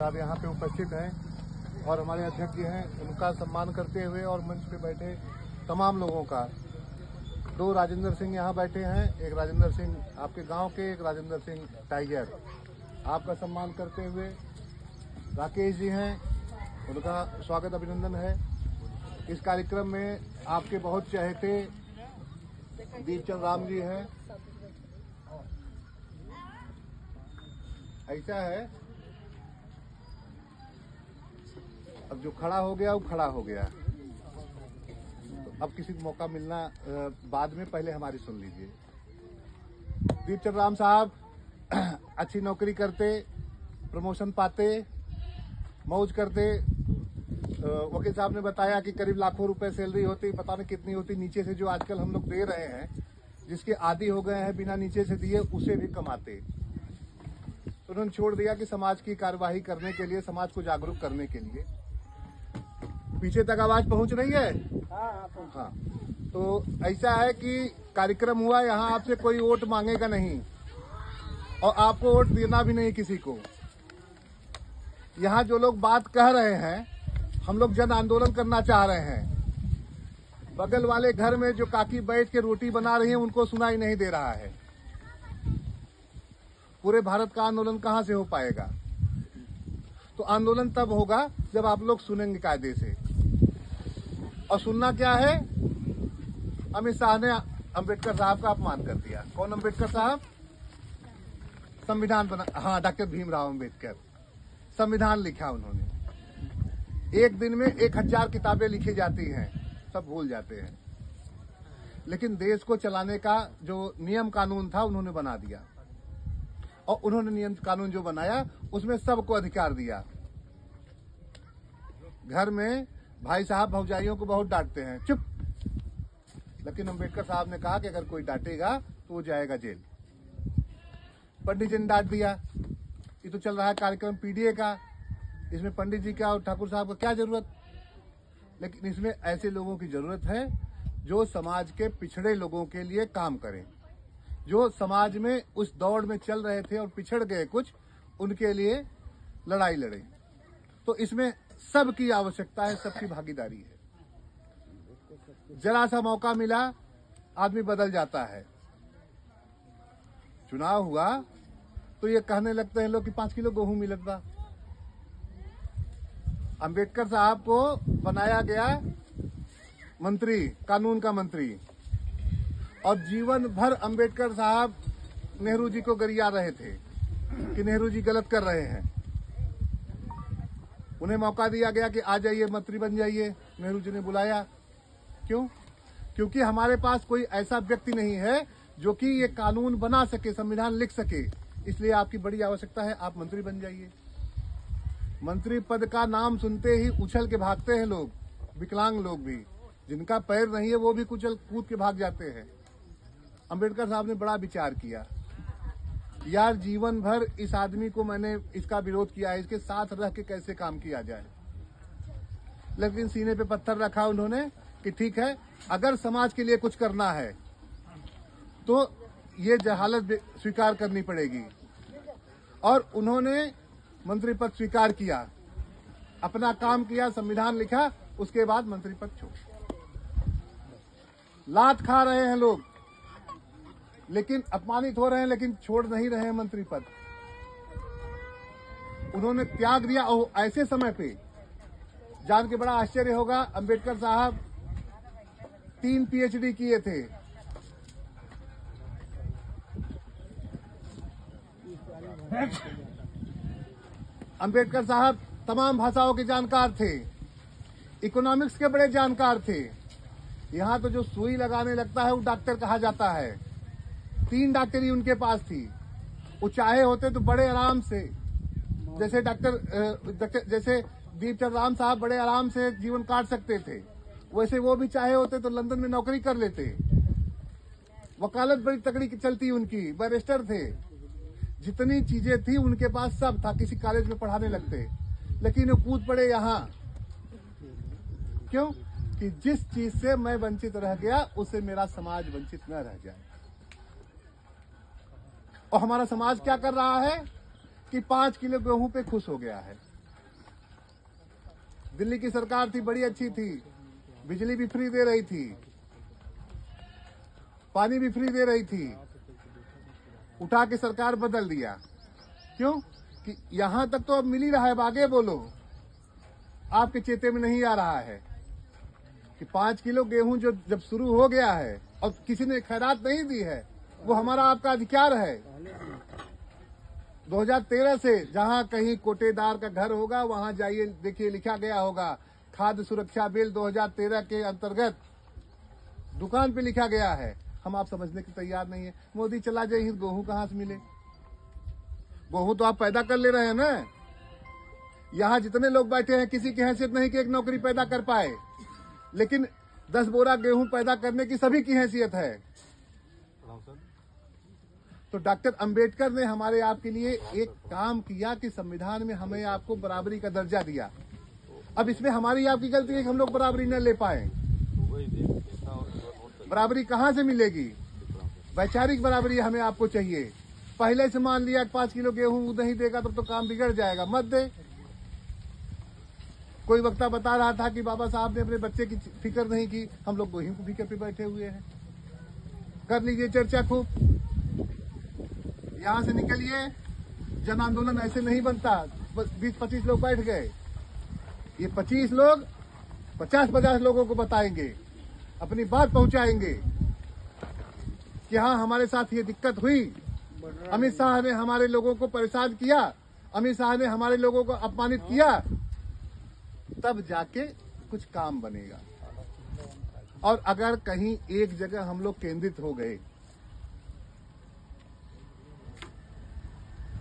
साहब यहाँ पे उपस्थित हैं और हमारे अध्यक्ष जी हैं, उनका सम्मान करते हुए और मंच पे बैठे तमाम लोगों का। दो राजेंद्र सिंह यहाँ बैठे हैं, एक राजेंद्र सिंह आपके गांव के, एक राजेंद्र सिंह टाइगर। आपका सम्मान करते हुए राकेश जी हैं, उनका स्वागत अभिनंदन है। इस कार्यक्रम में आपके बहुत चहेते दीपचंद राम जी हैं। ऐसा है, अब जो खड़ा हो गया वो खड़ा हो गया, तो अब किसी को मौका मिलना बाद में, पहले हमारी सुन लीजिए। दीपचंद राम साहब अच्छी नौकरी करते, प्रमोशन पाते, मौज करते। वकील साहब ने बताया कि करीब लाखों रुपए सैलरी होती, पता नहीं कितनी होती नीचे से, जो आजकल हम लोग दे रहे हैं, जिसके आदी हो गए हैं बिना नीचे से दिए, उसे भी कमाते। तो उन्होंने छोड़ दिया कि समाज की कार्यवाही करने के लिए, समाज को जागरूक करने के लिए। पीछे तक आवाज पहुंच रही है? हाँ। तो ऐसा है कि कार्यक्रम हुआ, यहाँ आपसे कोई वोट मांगेगा नहीं और आपको वोट देना भी नहीं किसी को। यहाँ जो लोग बात कह रहे हैं, हम लोग जन आंदोलन करना चाह रहे हैं। बगल वाले घर में जो काकी बैठ के रोटी बना रही है, उनको सुनाई नहीं दे रहा है। पूरे भारत का आंदोलन कहां से हो पाएगा? तो आंदोलन तब होगा जब आप लोग सुनेंगे कायदे से। और सुनना क्या है? अमित शाह ने अंबेडकर साहब का अपमान कर दिया। कौन अंबेडकर साहब? संविधान बना, हाँ, डॉक्टर भीमराव अंबेडकर। संविधान लिखा उन्होंने। एक दिन में 1000 किताबें लिखी जाती हैं, सब भूल जाते हैं। लेकिन देश को चलाने का जो नियम कानून था, उन्होंने बना दिया। और उन्होंने नियम कानून जो बनाया, उसमें सबको अधिकार दिया। घर में भाई साहब भौजाइयों को बहुत डांटते हैं, चुप। लेकिन अंबेडकर साहब ने कहा कि अगर कोई डांटेगा तो वो जाएगा जेल। पंडित जी ने डांट दिया। ये तो चल रहा है कार्यक्रम पीडीए का, इसमें पंडित जी का और ठाकुर साहब का क्या जरूरत? लेकिन इसमें ऐसे लोगों की जरूरत है जो समाज के पिछड़े लोगों के लिए काम करें, जो समाज में उस दौड़ में चल रहे थे और पिछड़ गए कुछ, उनके लिए लड़ाई लड़े। तो इसमें सबकी आवश्यकता है, सबकी भागीदारी है। जरा सा मौका मिला, आदमी बदल जाता है। चुनाव हुआ तो ये कहने लगते हैं लोग कि 5 किलो गेहूं मिलत बा। अंबेडकर साहब को बनाया गया मंत्री, कानून का मंत्री, और जीवन भर अंबेडकर साहब नेहरू जी को गरिया रहे थे कि नेहरू जी गलत कर रहे हैं। उन्हें मौका दिया गया कि आ जाइए, मंत्री बन जाइए। नेहरू जी ने बुलाया। क्यों? क्योंकि हमारे पास कोई ऐसा व्यक्ति नहीं है जो कि ये कानून बना सके, संविधान लिख सके। इसलिए आपकी बड़ी आवश्यकता है, आप मंत्री बन जाइए। मंत्री पद का नाम सुनते ही उछल के भागते हैं लोग, विकलांग लोग भी, जिनका पैर नहीं है वो भी कुचल कूद के भाग जाते हैं। अंबेडकर साहब ने बड़ा विचार किया, यार जीवन भर इस आदमी को मैंने इसका विरोध किया है, इसके साथ रह के कैसे काम किया जाए। लेकिन सीने पे पत्थर रखा उन्होंने कि ठीक है, अगर समाज के लिए कुछ करना है तो ये जहालत स्वीकार करनी पड़ेगी। और उन्होंने मंत्री पद स्वीकार किया, अपना काम किया, संविधान लिखा, उसके बाद मंत्री पद छोड़। लात खा रहे हैं लोग, लेकिन अपमानित हो रहे हैं, लेकिन छोड़ नहीं रहे हैं मंत्री पद। उन्होंने त्याग दिया। और ऐसे समय पे जान के बड़ा आश्चर्य होगा, अंबेडकर साहब 3 PhD किए थे। अंबेडकर साहब तमाम भाषाओं के जानकार थे, इकोनॉमिक्स के बड़े जानकार थे। यहाँ तो जो सुई लगाने लगता है वो डॉक्टर कहा जाता है। 3 डॉक्टरी उनके पास थी। वो चाहे होते तो बड़े आराम से, जैसे दीपचंद राम साहब बड़े आराम से जीवन काट सकते थे, वैसे वो भी चाहे होते तो लंदन में नौकरी कर लेते। वकालत बड़ी तगड़ी चलती उनकी, बैरिस्टर थे, जितनी चीजें थी उनके पास सब था, किसी कॉलेज में पढ़ाने लगते। लेकिन वो कूद पड़े यहाँ। क्यों? कि जिस चीज से मैं वंचित रह गया, उससे मेरा समाज वंचित न रह जाए। और हमारा समाज क्या कर रहा है कि 5 किलो गेहूं पे खुश हो गया है। दिल्ली की सरकार थी, बड़ी अच्छी थी, बिजली भी फ्री दे रही थी, पानी भी फ्री दे रही थी। उठा के सरकार बदल दिया। क्यों? कि यहां तक तो अब मिल ही रहा है, अब आगे बोलो। आपके चेते में नहीं आ रहा है कि 5 किलो गेहूं जो जब शुरू हो गया है और किसी ने खैरात नहीं दी है, वो हमारा आपका अधिकार है। 2013 से जहां कहीं कोटेदार का घर होगा वहां जाइए, देखिए लिखा गया होगा खाद्य सुरक्षा बिल 2013 के अंतर्गत दुकान पे लिखा गया है। हम आप समझने के तैयार नहीं है। मोदी चला जाइए, गेहूं कहां से मिले? गेहूं तो आप पैदा कर ले रहे हैं ना। यहां जितने लोग बैठे हैं किसी की हैसियत नहीं कि एक नौकरी पैदा कर पाए, लेकिन 10 बोरा गेहूं पैदा करने की सभी की हैसियत है। तो डॉक्टर अंबेडकर ने हमारे आपके लिए एक काम किया कि संविधान में हमें आपको बराबरी का दर्जा दिया। अब इसमें हमारी आपकी गलती है कि हम लोग बराबरी न ले पाए। बराबरी कहां से मिलेगी? वैचारिक बराबरी हमें आपको चाहिए। पहले से मान लिया 5 किलो गेहूं नहीं देगा तब तो काम बिगड़ जाएगा, मत दे। कोई वक्ता बता रहा था कि बाबा साहब ने अपने बच्चे की फिक्र नहीं की। हम लोग गेहूं की फिक्र पे बैठे हुए हैं। कर लीजिए चर्चा खूब। यहां से निकलिए। जन आंदोलन ऐसे नहीं बनता। 20-25 लोग बैठ गए, ये 25 लोग 50-50 लोगों को बताएंगे, अपनी बात पहुंचाएंगे कि हाँ हमारे साथ ये दिक्कत हुई। अमित शाह ने हमारे लोगों को परेशान किया, अमित शाह ने हमारे लोगों को अपमानित किया, तब जाके कुछ काम बनेगा। और अगर कहीं एक जगह हम लोग केंद्रित हो गए